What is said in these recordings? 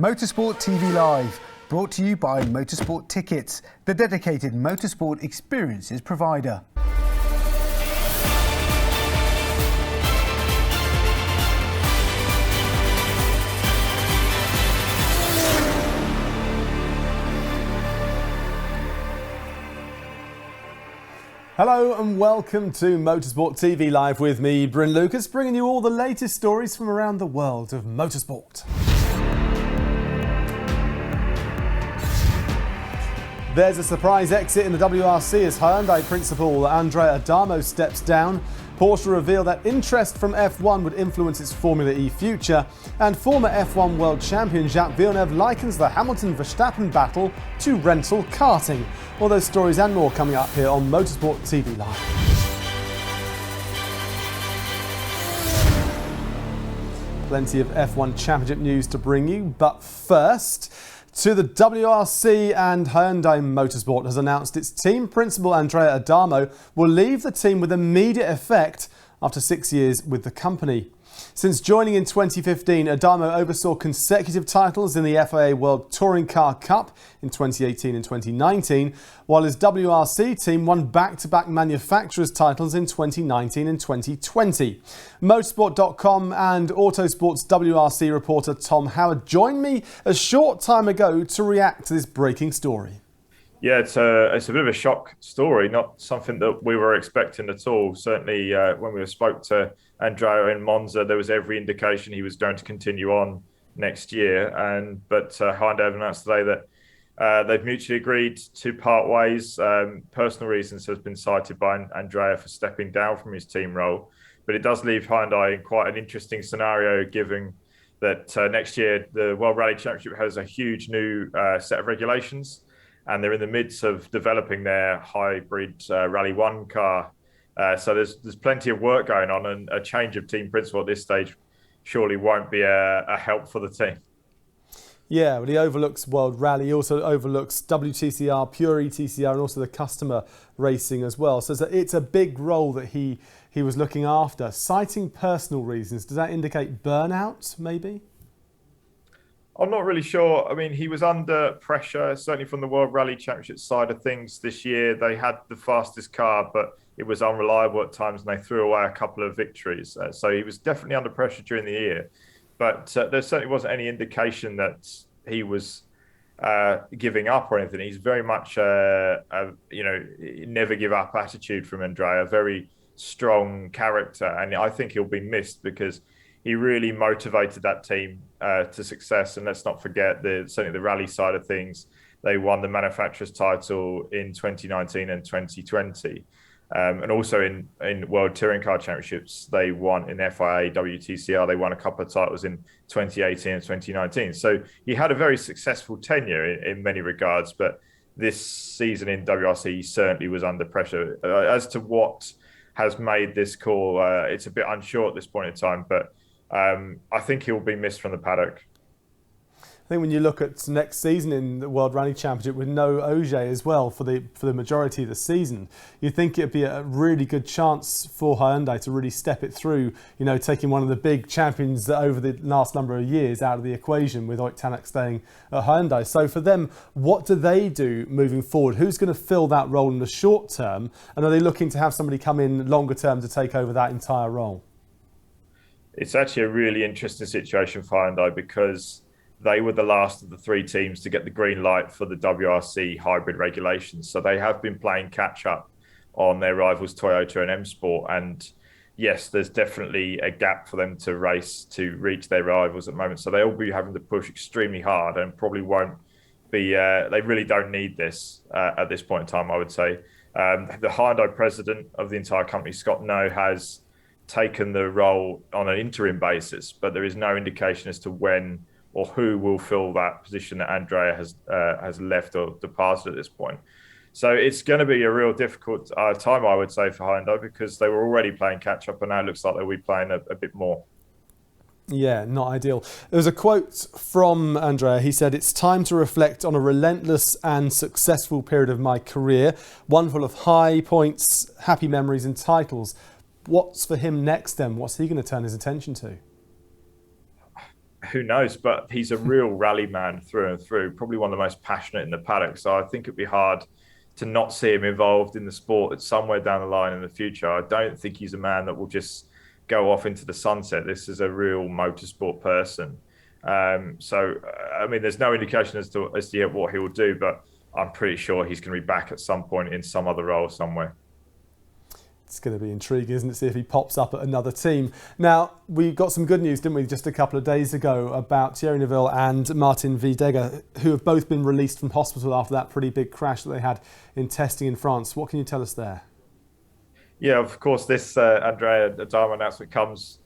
Motorsport TV Live, brought to you by Motorsport Tickets, the dedicated motorsport experiences provider. Hello and welcome to Motorsport TV Live with me, Bryn Lucas, bringing you all the latest stories from around the world of motorsport. There's a surprise exit in the WRC as Hyundai principal Andrea Adamo steps down. Porsche revealed that interest from F1 would influence its Formula E future, and former F1 world champion Villeneuve likens the Hamilton-Verstappen battle to rental karting. All those stories and more coming up here on Motorsport TV Live. Plenty of F1 Championship news to bring you, but first, to the WRC, and Hyundai Motorsport has announced its team principal Andrea Adamo will leave the team with immediate effect after 6 years with the company. Since joining in 2015, Adamo oversaw consecutive titles in the FIA World Touring Car Cup in 2018 and 2019, while his WRC team won back-to-back manufacturers' titles in 2019 and 2020. Motorsport.com and Autosport's WRC reporter Tom Howard joined me a short time ago to react to this breaking story. Yeah, it's a bit of a shock story, not something that we were expecting at all. Certainly, when we spoke to Andrea in Monza, there was every indication he was going to continue on next year. But Hyundai have announced today that they've mutually agreed to part ways. Personal reasons has been cited by Andrea for stepping down from his team role. But it does leave Hyundai in quite an interesting scenario, given that next year the World Rally Championship has a huge new set of regulations. And they're in the midst of developing their hybrid Rally 1 car. So there's plenty of work going on, and a change of team principal at this stage surely won't be a help for the team. Yeah, but he overlooks World Rally. He also overlooks WTCR, Pure ETCR, and also the customer racing as well. So it's a big role that he was looking after. Citing personal reasons, does that indicate burnout, maybe? I'm not really sure. I mean, he was under pressure, certainly from the World Rally Championship side of things this year. They had the fastest car, but it was unreliable at times, and they threw away a couple of victories. So he was definitely under pressure during the year. But there certainly wasn't any indication that he was giving up or anything. He's very much, never give up attitude from Andrea, very strong character. And I think he'll be missed because he really motivated that team to success. And let's not forget, certainly the rally side of things, they won the manufacturer's title in 2019 and 2020. And also in World Touring Car Championships, they won in FIA, WTCR, they won a couple of titles in 2018 and 2019. So he had a very successful tenure in many regards, but this season in WRC, he certainly was under pressure. As to what has made this call, it's a bit unsure at this point in time, but I think he'll be missed from the paddock. I think when you look at next season in the World Rally Championship with no Ogier as well for the majority of the season, you think it'd be a really good chance for Hyundai to really step it through, taking one of the big champions over the last number of years out of the equation with Ott Tänak staying at Hyundai. So for them, what do they do moving forward? Who's going to fill that role in the short term? And are they looking to have somebody come in longer term to take over that entire role? It's actually a really interesting situation for Hyundai because they were the last of the three teams to get the green light for the WRC hybrid regulations. So they have been playing catch up on their rivals Toyota and M Sport. And yes, there's definitely a gap for them to race to reach their rivals at the moment. So they'll be having to push extremely hard and probably won't be, they really don't need this at this point in time, I would say. The Hyundai president of the entire company, Scott No, has taken the role on an interim basis, but there is no indication as to when or who will fill that position that Andrea has left or departed at this point. So it's going to be a real difficult time, I would say, for Hyundai because they were already playing catch up, and now it looks like they'll be playing a bit more. Yeah, not ideal. There was a quote from Andrea. He said, "It's time to reflect on a relentless and successful period of my career, one full of high points, happy memories and titles." What's for him next then? What's he going to turn his attention to? who knows? But he's a real rally man through and through, probably one of the most passionate in the paddock. So I think it'd be hard to not see him involved in the sport somewhere down the line in the future. I don't think he's a man that will just go off into the sunset. This is a real motorsport person. I mean, there's no indication as to yet what he will do, but I'm pretty sure he's going to be back at some point in some other role somewhere. It's going to be intriguing, isn't it, see if he pops up at another team. Now, we got some good news, didn't we, just a couple of days ago about Thierry Neuville and Martin Videga, who have both been released from hospital after that pretty big crash that they had in testing in France. What can you tell us there? Yeah, of course, this Andrea Adamo announcement comes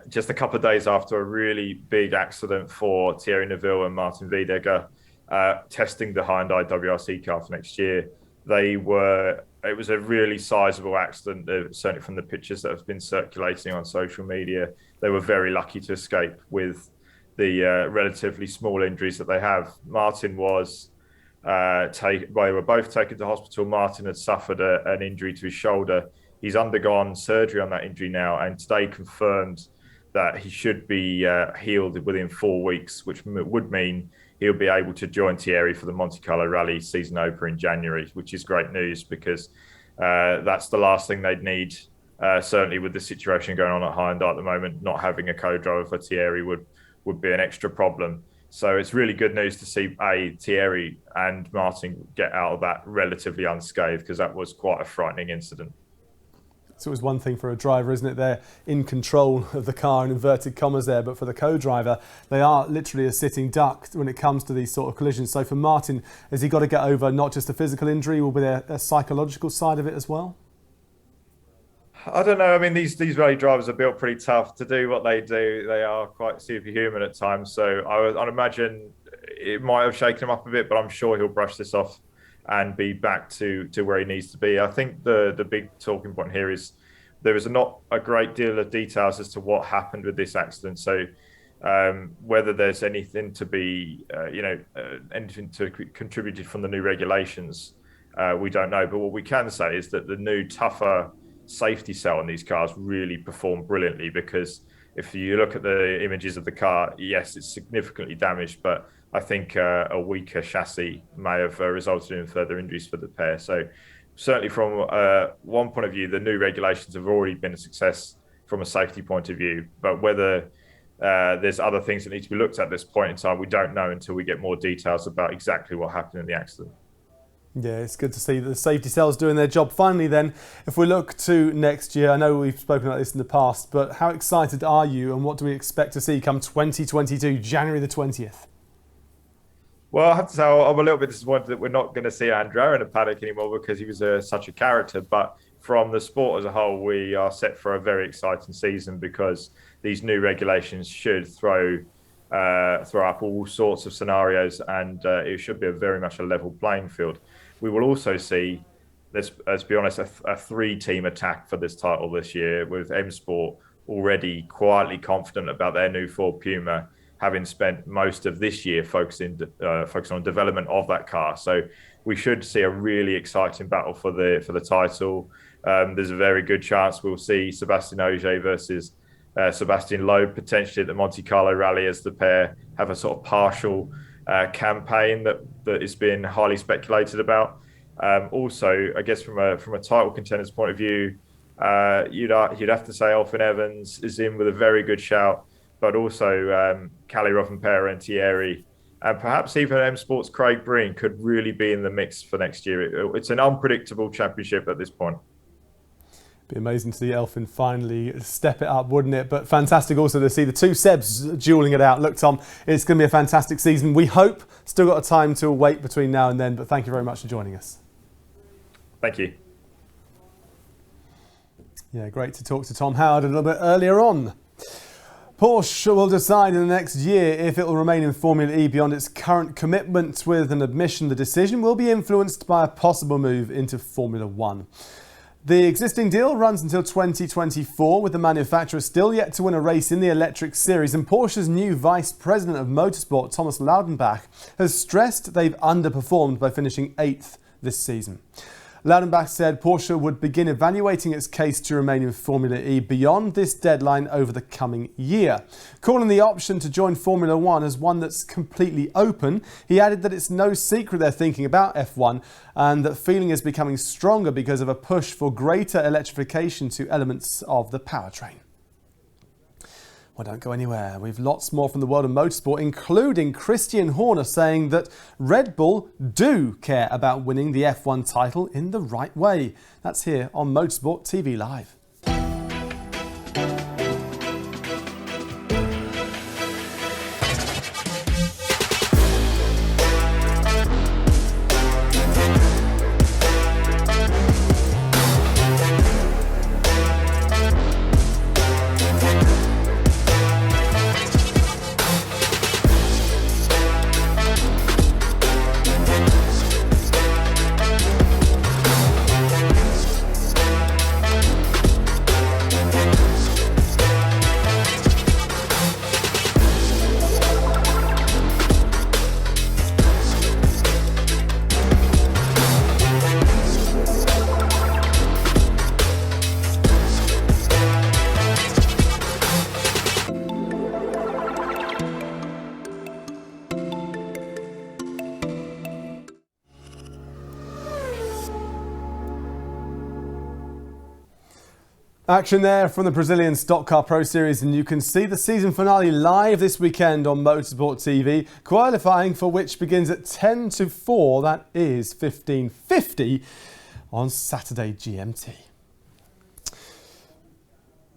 just a couple of days after a really big accident for Thierry Neuville and Martin Videga testing the Hyundai WRC car for next year. It was a really sizable accident, certainly from the pictures that have been circulating on social media. They were very lucky to escape with the relatively small injuries that they have. Martin was they were both taken to hospital. Martin had suffered an injury to his shoulder. He's undergone surgery on that injury now, and today confirmed that he should be healed within 4 weeks, which would mean he'll be able to join Thierry for the Monte Carlo Rally season opener in January, which is great news because that's the last thing they'd need. Certainly with the situation going on at Hyundai at the moment, not having a co-driver for Thierry would be an extra problem. So it's really good news to see Thierry and Martin get out of that relatively unscathed, because that was quite a frightening incident. So it was one thing for a driver, isn't it? They're in control of the car, in inverted commas there, but for the co-driver, they are literally a sitting duck when it comes to these sort of collisions. So for Martin, has he got to get over not just a physical injury, will be there a psychological side of it as well? I don't know. I mean, these rally drivers are built pretty tough to do what they do. They are quite superhuman at times. So I'd imagine it might have shaken him up a bit, but I'm sure he'll brush this off and be back to where he needs to be. I think the big talking point here is there is not a great deal of details as to what happened with this accident. So whether there's anything to be, anything to contributed from the new regulations, we don't know. But what we can say is that the new tougher safety cell in these cars really performed brilliantly, because if you look at the images of the car, yes, it's significantly damaged, but I think a weaker chassis may have resulted in further injuries for the pair. So certainly from one point of view, the new regulations have already been a success from a safety point of view. But whether there's other things that need to be looked at this point in time, we don't know until we get more details about exactly what happened in the accident. Yeah, it's good to see that the safety cells doing their job. Finally then, if we look to next year, I know we've spoken about this in the past, but how excited are you and what do we expect to see come 2022, January the 20th? Well, I have to say I'm a little bit disappointed that we're not going to see Andrea in a paddock anymore, because he was such a character. But from the sport as a whole, we are set for a very exciting season, because these new regulations should throw up all sorts of scenarios, and it should be very much a level playing field. We will also see, let's be honest, a 3-team attack for this title this year, with M Sport already quietly confident about their new Ford Puma, having spent most of this year focusing on development of that car. So we should see a really exciting battle for the title. There's a very good chance we'll see Sébastien Ogier versus Sébastien Loeb potentially at the Monte Carlo Rally, as the pair have a sort of partial campaign that is being highly speculated about. Also, I guess from a title contender's point of view, you'd have to say Elfyn Evans is in with a very good shout, but also Kalle Rovanperä and Thierry, and perhaps even M Sport's Craig Breen could really be in the mix for next year. It's an unpredictable championship at this point. Be amazing to see Elfyn finally step it up, wouldn't it? But fantastic also to see the two Sebs duelling it out. Look, Tom, it's going to be a fantastic season. We hope. Still got a time to wait between now and then, but thank you very much for joining us. Thank you. Yeah, great to talk to Tom Howard a little bit earlier on. Porsche will decide in the next year if it will remain in Formula E beyond its current commitment, with an admission the decision will be influenced by a possible move into Formula One. The existing deal runs until 2024, with the manufacturer still yet to win a race in the electric series, and Porsche's new Vice President of Motorsport, Thomas Laudenbach, has stressed they've underperformed by finishing 8th this season. Loudenbach said Porsche would begin evaluating its case to remain in Formula E beyond this deadline over the coming year. Calling the option to join Formula One as one that's completely open, he added that it's no secret they're thinking about F1 and that feeling is becoming stronger because of a push for greater electrification to elements of the powertrain. Well, don't go anywhere. We've lots more from the world of motorsport, including Christian Horner saying that Red Bull do care about winning the F1 title in the right way. That's here on Motorsport TV Live. Action there from the Brazilian Stock Car Pro Series, and you can see the season finale live this weekend on Motorsport TV, qualifying for which begins at 10 to 4, that is 15:50 on Saturday GMT.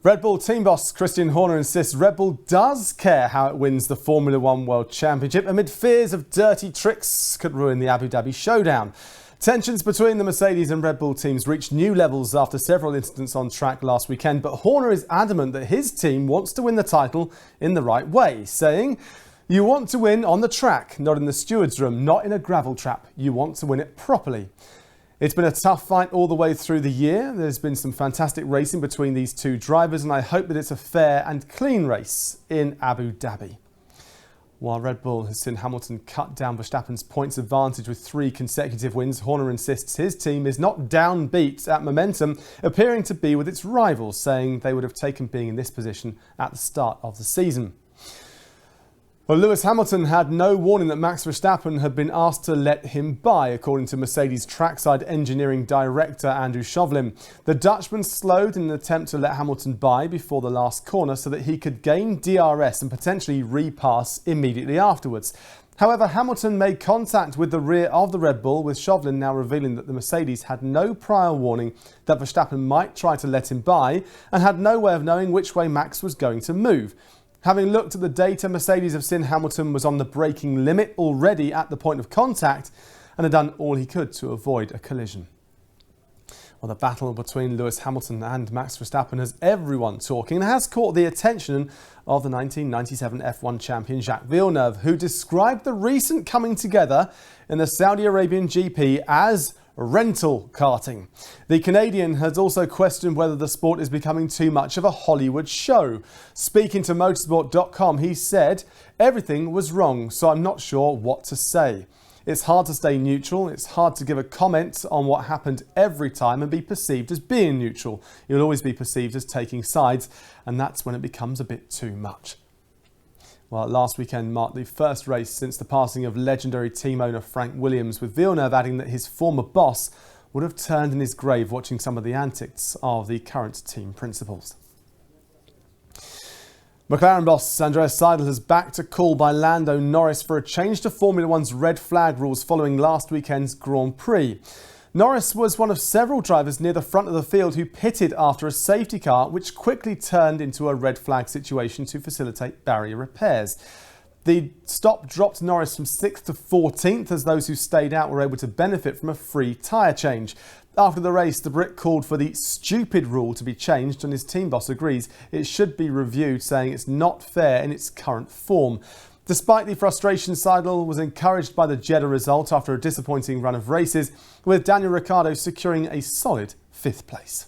Red Bull team boss Christian Horner insists Red Bull does care how it wins the Formula One World Championship amid fears of dirty tricks could ruin the Abu Dhabi showdown. Tensions between the Mercedes and Red Bull teams reached new levels after several incidents on track last weekend, but Horner is adamant that his team wants to win the title in the right way, saying, "You want to win on the track, not in the steward's room, not in a gravel trap. You want to win it properly." It's been a tough fight all the way through the year. There's been some fantastic racing between these two drivers, and I hope that it's a fair and clean race in Abu Dhabi. While Red Bull has seen Hamilton cut down Verstappen's points advantage with 3 consecutive wins, Horner insists his team is not downbeat at momentum, appearing to be with its rivals, saying they would have taken being in this position at the start of the season. Well, Lewis Hamilton had no warning that Max Verstappen had been asked to let him by, according to Mercedes trackside engineering director Andrew Chauvelin. The Dutchman slowed in an attempt to let Hamilton by before the last corner so that he could gain DRS and potentially repass immediately afterwards. However, Hamilton made contact with the rear of the Red Bull, with Chauvelin now revealing that the Mercedes had no prior warning that Verstappen might try to let him by and had no way of knowing which way Max was going to move. Having looked at the data, Mercedes have seen Hamilton was on the braking limit already at the point of contact and had done all he could to avoid a collision. Well, the battle between Lewis Hamilton and Max Verstappen has everyone talking and has caught the attention of the 1997 F1 champion Jacques Villeneuve, who described the recent coming together in the Saudi Arabian GP as rental karting. The Canadian has also questioned whether the sport is becoming too much of a Hollywood show. Speaking to motorsport.com, he said, "Everything was wrong, so I'm not sure what to say. It's hard to stay neutral. It's hard to give a comment on what happened every time and be perceived as being neutral. You'll always be perceived as taking sides, and that's when it becomes a bit too much." Well, last weekend marked the first race since the passing of legendary team owner Frank Williams, with Villeneuve adding that his former boss would have turned in his grave watching some of the antics of the current team principals. McLaren boss Andrea Seidl has backed a call by Lando Norris for a change to Formula One's red flag rules following last weekend's Grand Prix. Norris was one of several drivers near the front of the field who pitted after a safety car, which quickly turned into a red flag situation to facilitate barrier repairs. The stop dropped Norris from 6th to 14th, as those who stayed out were able to benefit from a free tyre change. After the race, the Brit called for the stupid rule to be changed, and his team boss agrees it should be reviewed, saying it's not fair in its current form. Despite the frustration, Seidl was encouraged by the Jeddah result after a disappointing run of races, with Daniel Ricciardo securing a solid 5th place.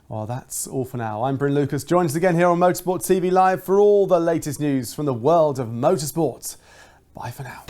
Well, that's all for now. I'm Bryn Lucas. Join us again here on Motorsport TV Live for all the latest news from the world of motorsport. Bye for now.